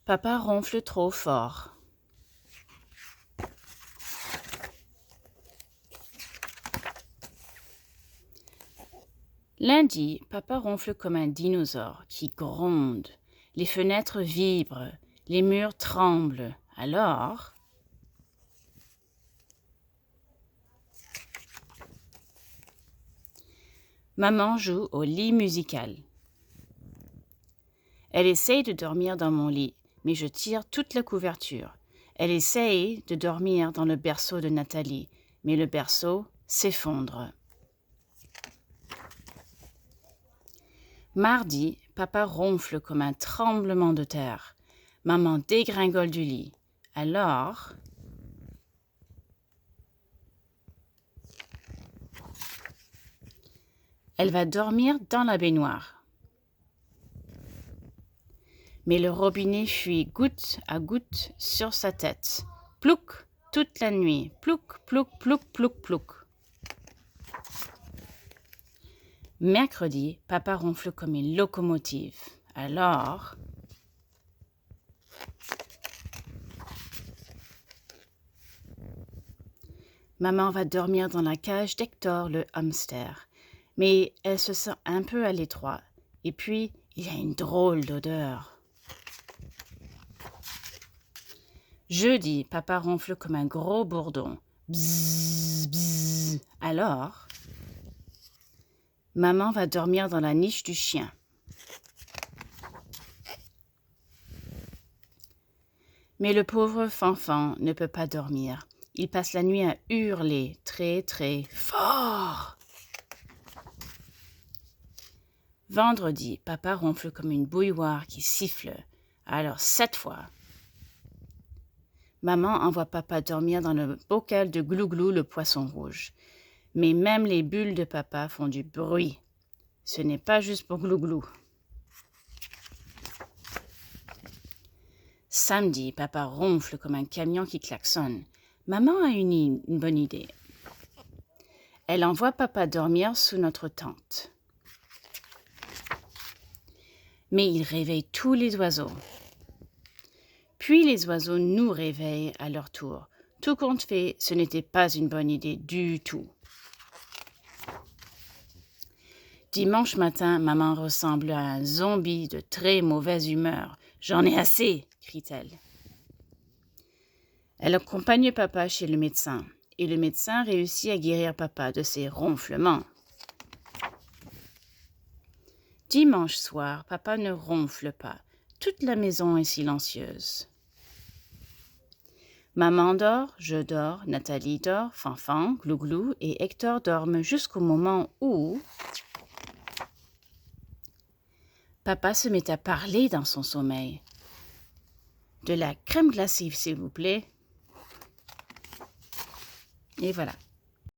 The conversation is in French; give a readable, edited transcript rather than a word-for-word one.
Papa ronfle trop fort. Lundi, papa ronfle comme un dinosaure qui gronde. Les fenêtres vibrent, les murs tremblent. Alors, maman joue au lit musical. Elle essaye de dormir dans mon lit, mais je tire toute la couverture. Elle essaye de dormir dans le berceau de Nathalie, mais le berceau s'effondre. Mardi, papa ronfle comme un tremblement de terre. Maman dégringole du lit. Alors, elle va dormir dans la baignoire. Mais le robinet fuit goutte à goutte sur sa tête. Plouc, toute la nuit. Plouc, plouc, plouc, plouc, plouc. Mercredi, papa ronfle comme une locomotive. Alors, maman va dormir dans la cage d'Hector, le hamster. Mais elle se sent un peu à l'étroit. Et puis, il y a une drôle d'odeur. Jeudi, papa ronfle comme un gros bourdon. Bzzz, bzzz. Alors, maman va dormir dans la niche du chien. Mais le pauvre Fanfan ne peut pas dormir. Il passe la nuit à hurler très très fort. Vendredi, papa ronfle comme une bouilloire qui siffle. Alors 7 fois. Maman envoie papa dormir dans le bocal de Glouglou, le poisson rouge. Mais même les bulles de papa font du bruit. Ce n'est pas juste pour Glouglou. Samedi, papa ronfle comme un camion qui klaxonne. Maman a une bonne idée. Elle envoie papa dormir sous notre tente. Mais il réveille tous les oiseaux. Puis les oiseaux nous réveillent à leur tour. Tout compte fait, ce n'était pas une bonne idée du tout. Dimanche matin, maman ressemble à un zombie de très mauvaise humeur. « J'en ai assez !» crie-t-elle. Elle accompagne papa chez le médecin et le médecin réussit à guérir papa de ses ronflements. Dimanche soir, papa ne ronfle pas. Toute la maison est silencieuse. Maman dort, je dors, Nathalie dort, Fanfan, Glouglou et Hector dorment jusqu'au moment où papa se met à parler dans son sommeil. « De la crème glacée, s'il vous plaît. » Et voilà.